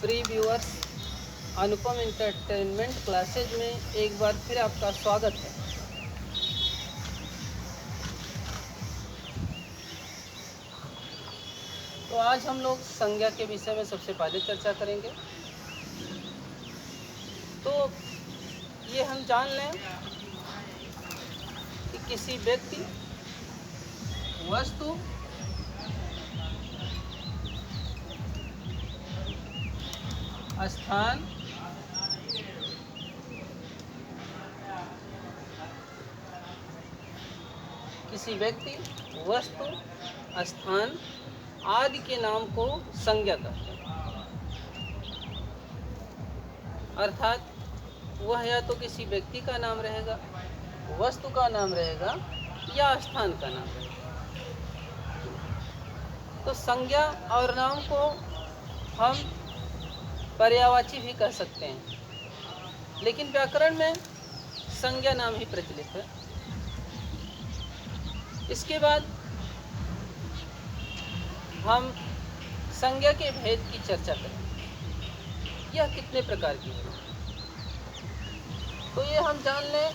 Pre viewers, अनुपम entertainment classes में एक बार फिर आपका स्वागत है। तो आज हम लोग संज्ञा के विषय में सबसे पहले चर्चा करेंगे। तो ये हम जान लें कि किसी व्यक्ति, वस्तु, स्थान, किसी व्यक्ति, वस्तु, स्थान आदि के नाम को संज्ञा कहते हैं। अर्थात वह या तो किसी व्यक्ति का नाम रहेगा, वस्तु का नाम रहेगा या स्थान का नाम रहेगा। तो संज्ञा और नाम को हम पर्यायवाची भी कह सकते हैं, लेकिन व्याकरण में संज्ञा नाम ही प्रचलित है। इसके बाद हम संज्ञा के भेद की चर्चा करेंगे। यह कितने प्रकार की है, तो ये हम जान लें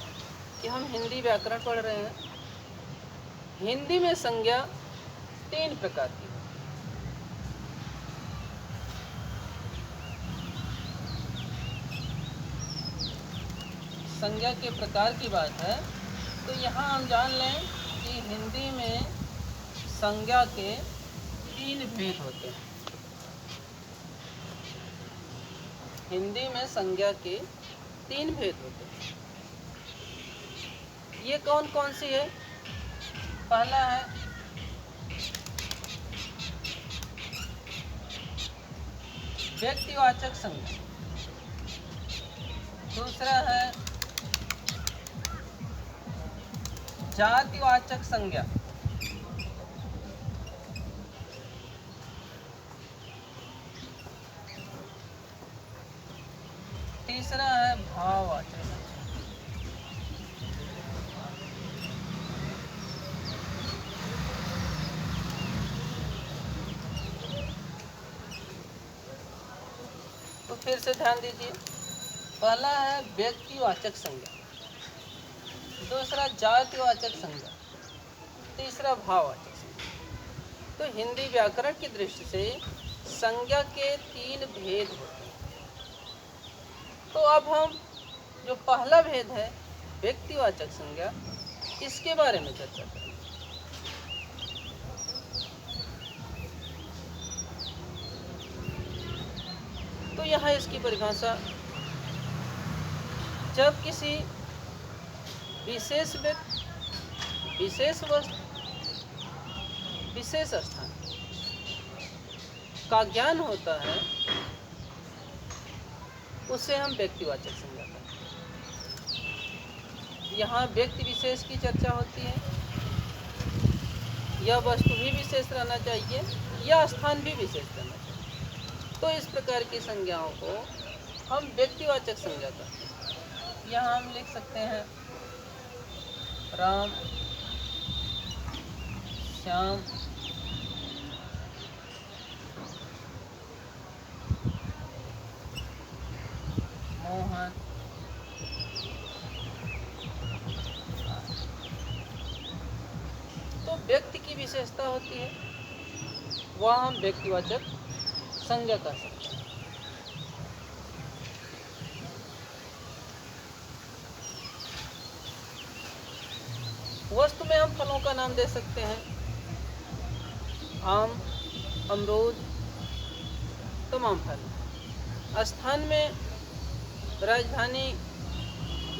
कि हम हिंदी व्याकरण पढ़ रहे हैं। हिंदी में संज्ञा 3 प्रकार की है। संज्ञा के प्रकार की बात है तो यहाँ हम जान लें कि हिंदी में संज्ञा के 3 भेद होते हैं। हिंदी में संज्ञा के 3 भेद होते हैं। ये कौन कौन सी है? पहला है व्यक्तिवाचक संज्ञा, दूसरा है जातिवाचक संज्ञा, तीसरा है भाववाचक संज्ञा। तो फिर से ध्यान दीजिए, पहला है व्यक्तिवाचक संज्ञा, दूसरा जातिवाचक संज्ञा, तीसरा भाववाचक संज्ञा। तो हिंदी व्याकरण की दृष्टि से संज्ञा के 3 भेद होते हैं। तो अब हम जो पहला भेद है व्यक्तिवाचक संज्ञा, इसके बारे में चर्चा करेंगे। तो यहाँ इसकी परिभाषा, जब किसी विशेष व्यक्ति, विशेष वस्तु, विशेष स्थान का ज्ञान होता है, उसे हम व्यक्तिवाचक संज्ञा कहते हैं। यहाँ व्यक्ति विशेष की चर्चा होती है, यह वस्तु भी विशेष रहना चाहिए या स्थान भी विशेष रहना चाहिए। तो इस प्रकार की संज्ञाओं को हम व्यक्तिवाचक संज्ञा कहते हैं। यहाँ हम लिख सकते हैं राम, श्याम, मोहन, तो व्यक्ति की विशेषता होती है, वह हम व्यक्तिवाचक संज्ञा कर सकते हैं। वस्तु में हम फलों का नाम दे सकते हैं, आम, अमरूद, तमाम फल। स्थान में राजधानी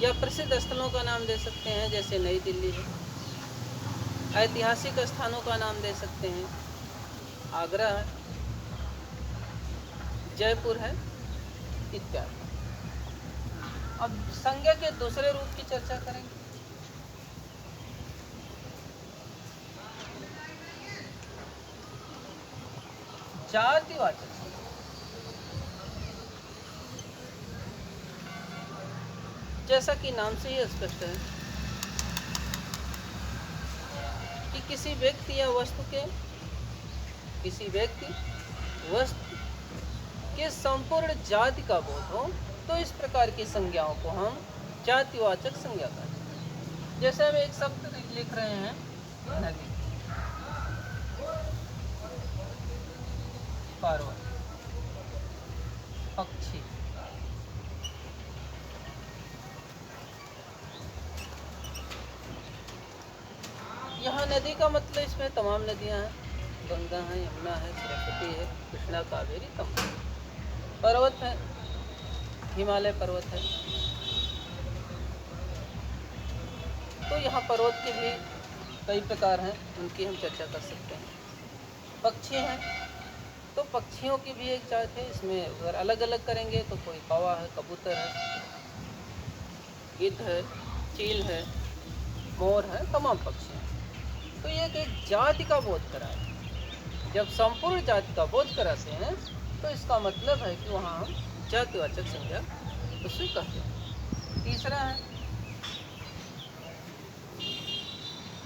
या प्रसिद्ध स्थलों का नाम दे सकते हैं, जैसे नई दिल्ली है। ऐतिहासिक स्थानों का नाम दे सकते हैं, आगरा है, जयपुर है, इत्यादि। अब संज्ञा के दूसरे रूप की चर्चा करेंगे। जातिवाचक संज्ञा, जैसा कि नाम से ही स्पष्ट है कि किसी व्यक्ति या वस्तु के, किसी व्यक्ति, वस्तु कि संपूर्ण जाति का बोध हो, तो इस प्रकार की संज्ञाओं को हम जातिवाचक संज्ञा कहते हैं। जैसे हम एक शब्द लिख रहे हैं नदी, पर्वत, पक्षी, यहाँ नदी का मतलब इसमें तमाम नदियाँ हैं, गंगा है, यमुना है, सरस्वती है, कृष्णा, कावेरी, तमाम। पर्वत है, हिमालय पर्वत है, तो यहाँ पर्वत के भी कई प्रकार हैं, उनकी हम चर्चा कर सकते हैं। पक्षी हैं, तो पक्षियों की भी एक जात है, इसमें अगर अलग अलग करेंगे तो कोई कौवा है, कबूतर है, गिद्ध है, चील है, मोर है, तमाम पक्षी हैं। तो ये एक जाति का बोध कराए। जब संपूर्ण जाति का बोध कराते हैं तो इसका मतलब है कि वहाँ हम जातिवाचक संज्ञा उसे कहते हैं। तीसरा है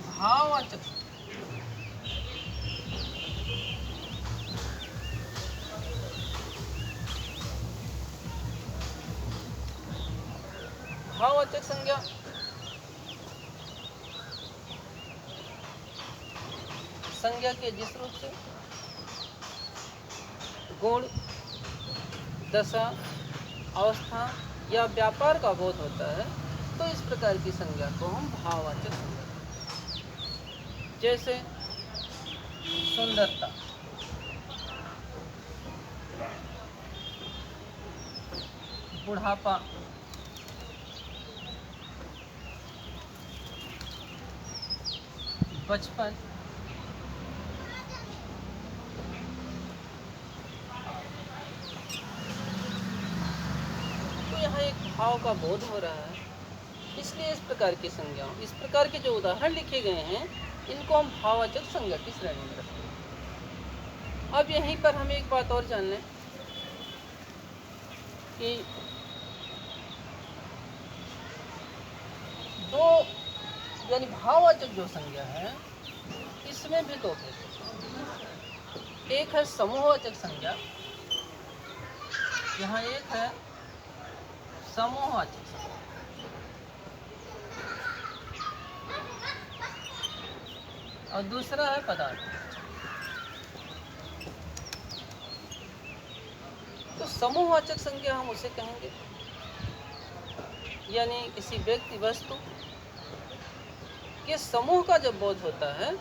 भाववाचक संज्ञा। भाववाचक संज्ञा संज्ञा के जिस रूप से गुण, दशा, अवस्था या व्यापार का बोध होता है, तो इस प्रकार की संज्ञा को हम भाववाचक संज्ञा कहते हैं। जैसे सुंदरता, बुढ़ापा, बचपन, तो यहाँ एक भाव का बोध हो रहा है, इसलिए इस प्रकार की संज्ञाओं, इस प्रकार के जो उदाहरण लिखे गए हैं, इनको हम भाववाचक संज्ञा की श्रेणी में रखते हैं। अब यहीं पर हम एक बात और जान लें कि दो यानी भाववाचक जो संज्ञा है, इसमें भी दो भेद हैं। एक है समूहवाचक संज्ञा, यहाँ एक है समूहवाचक संज्ञा, और दूसरा है पदार्थ। तो समूहवाचक संज्ञा हम उसे कहेंगे यानी किसी व्यक्ति, वस्तु के समूह का जब बोध होता है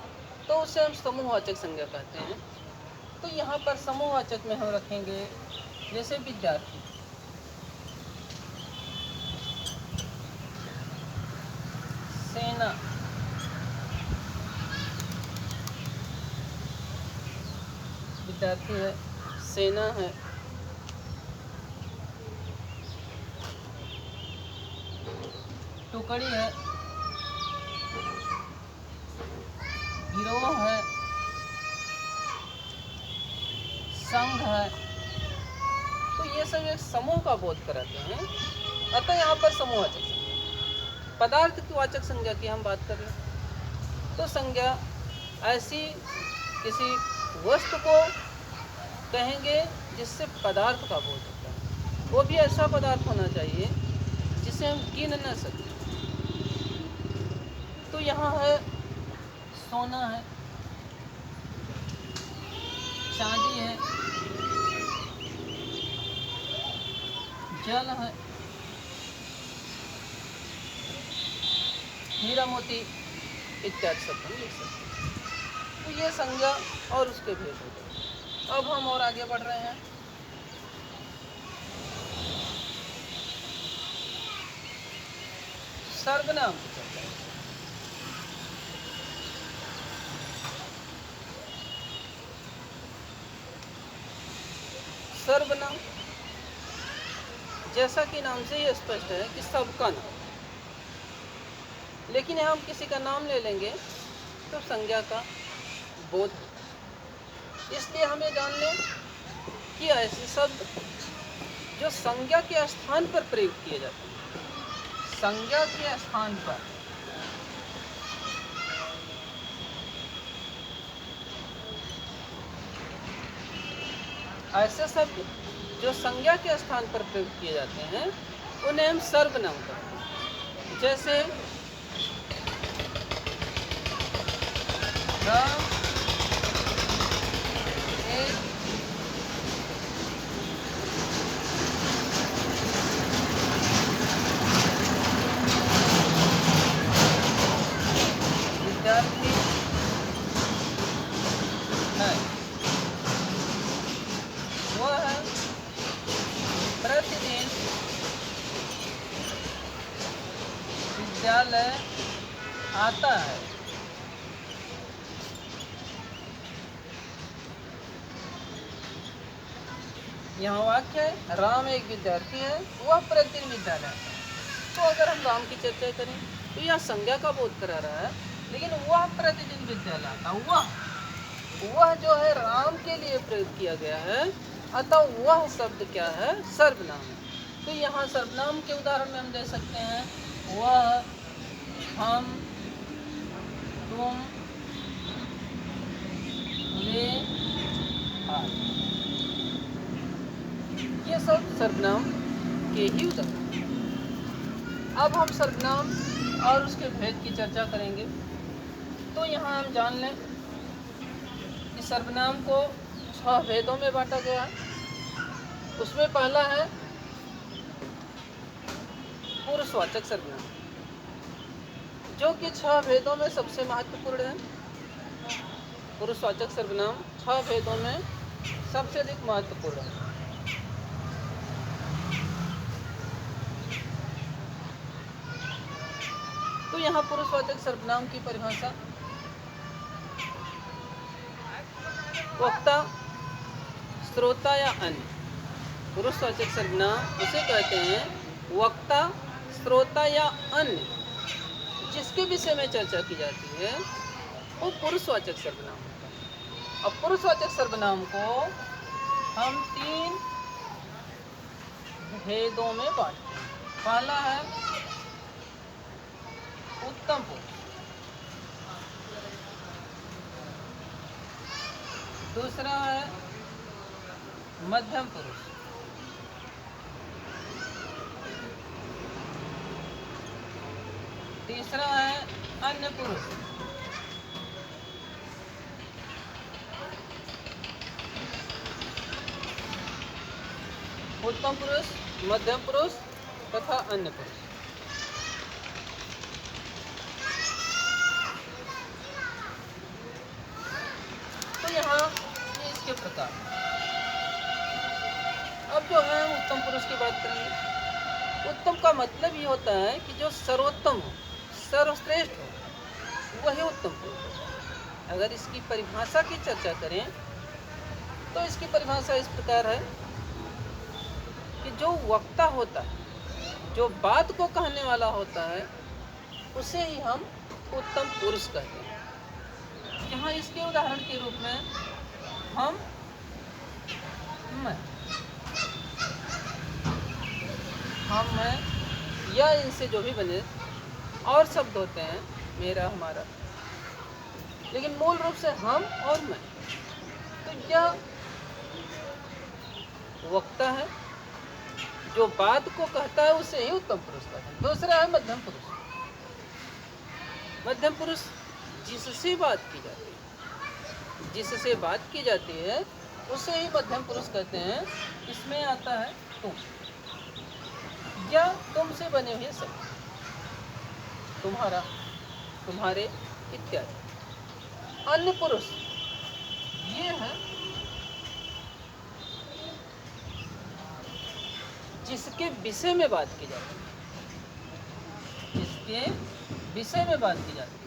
तो उसे हम समूहवाचक संज्ञा कहते हैं। तो यहाँ पर समूहवाचक में हम रखेंगे जैसे विद्यार्थी, सेना, विद्यार्थी है, सेना है, टुकड़ी है, गिरोह है, संघ है, तो ये सब एक समूह का बोध कराते हैं। अतः यहाँ पर समूहवाचक संज्ञा। पदार्थ की वाचक संज्ञा की हम बात कर रहे हैं, तो संज्ञा ऐसी किसी वस्तु को कहेंगे जिससे पदार्थ का बोध होता है, वो भी ऐसा पदार्थ होना चाहिए जिसे हम गिन न सकें। तो यहाँ है सोना है, चांदी है, जल है, हीरा मोती इत्यादि सब हम लिख सकते हैं। तो ये संज्ञा और उसके भेद होते हैं। अब हम और आगे बढ़ रहे हैं। सर्वनाम की चर्चा। सर्वनाम जैसा कि नाम से ही स्पष्ट है कि सबका नाम, लेकिन हम किसी का नाम ले लेंगे तो संज्ञा का बोध, इसलिए हमें जान लें कि ऐसे शब्द जो संज्ञा के स्थान पर प्रयोग किए जाते हैं, संज्ञा के स्थान पर ऐसे शब्द जो संज्ञा के स्थान पर प्रयोग किए जाते हैं उन्हें हम सर्वनाम कहते हैं। जैसे राम एक विद्यार्थी है, वह प्रतिदिन विद्यालय आता है। यहाँ वाक्य है राम एक विद्यार्थी है, वह प्रतिदिन विद्यालय आता है। तो अगर हम राम की चर्चा करें तो यह संज्ञा का बोध करा रहा है, लेकिन वह प्रतिदिन विद्यालय आता है। वह जो है राम के लिए प्रयोग किया गया है, अतः वह शब्द क्या है? सर्वनाम है। तो यहाँ सर्वनाम के उदाहरण में हम दे सकते हैं वह, हम, तुम, वे, आप। ये सब सर्वनाम के ही उदाहरण। अब हम सर्वनाम और उसके भेद की चर्चा करेंगे। तो यहाँ हम जान लें कि सर्वनाम को 6 भेदों में बांटा गया है। उसमें पहला है पुरुषवाचक सर्वनाम, जो कि 6 भेदों में सबसे महत्वपूर्ण है। पुरुषवाचक सर्वनाम 6 भेदों में सबसे अधिक महत्वपूर्ण है। तो यहाँ पुरुषवाचक सर्वनाम की परिभाषा, वक्ता, श्रोता या अन्य। पुरुषवाचक सर्वनाम उसे कहते हैं वक्ता, श्रोता या अन्य जिसके विषय में चर्चा की जाती है, वो पुरुषवाचक सर्वनाम होता है। अब पुरुषवाचक सर्वनाम को हम 3 भेदों में बांटते हैं। पहला है उत्तम पुरुष, दूसरा है मध्यम पुरुष, तीसरा है अन्य पुरुष, उत्तम पुरुष, मध्यम पुरुष तथा अन्य पुरुष। तो यहाँ ये इसके प्रकार। अब जो है उत्तम पुरुष की बात करेंगे। उत्तम का मतलब ये होता है कि जो सर्वोत्तम हो, सर्वश्रेष्ठ हो, वही उत्तम पुरुष है। अगर इसकी परिभाषा की चर्चा करें तो इसकी परिभाषा इस प्रकार है कि जो वक्ता होता है, जो बात को कहने वाला होता है, उसे ही हम उत्तम पुरुष कहते हैं। यहाँ इसके उदाहरण के रूप में हम, मैं, या इनसे जो भी बने और शब्द होते हैं, मेरा, हमारा, लेकिन मूल रूप से हम और मैं। तो यह वक्ता है, जो बात को कहता है उसे ही उत्तम पुरुष कहते हैं। दूसरा है मध्यम पुरुष। मध्यम पुरुष जिससे बात की जाती है, जिससे बात की जाती है उसे ही मध्यम पुरुष कहते हैं। इसमें आता है तुम या तुमसे बने हुए शब्द, तुम्हारा, तुम्हारे इत्यादि। अन्य पुरुष ये है जिसके विषय में बात की जाती है, जिसके विषय में बात की जाती है।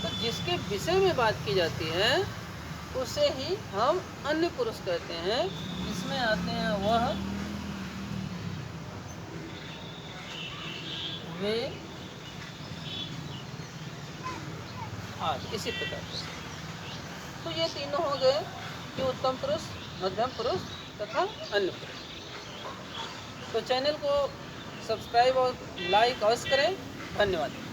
तो जिसके विषय में बात की जाती है उसे ही हम अन्य पुरुष कहते हैं। इसमें आते हैं वह, वे, आज, इसी प्रकार से। तो ये तीनों हो गए कि उत्तम पुरुष, मध्यम पुरुष तथा अन्य पुरुष। तो चैनल को सब्सक्राइब और लाइक अवश्य करें। धन्यवाद।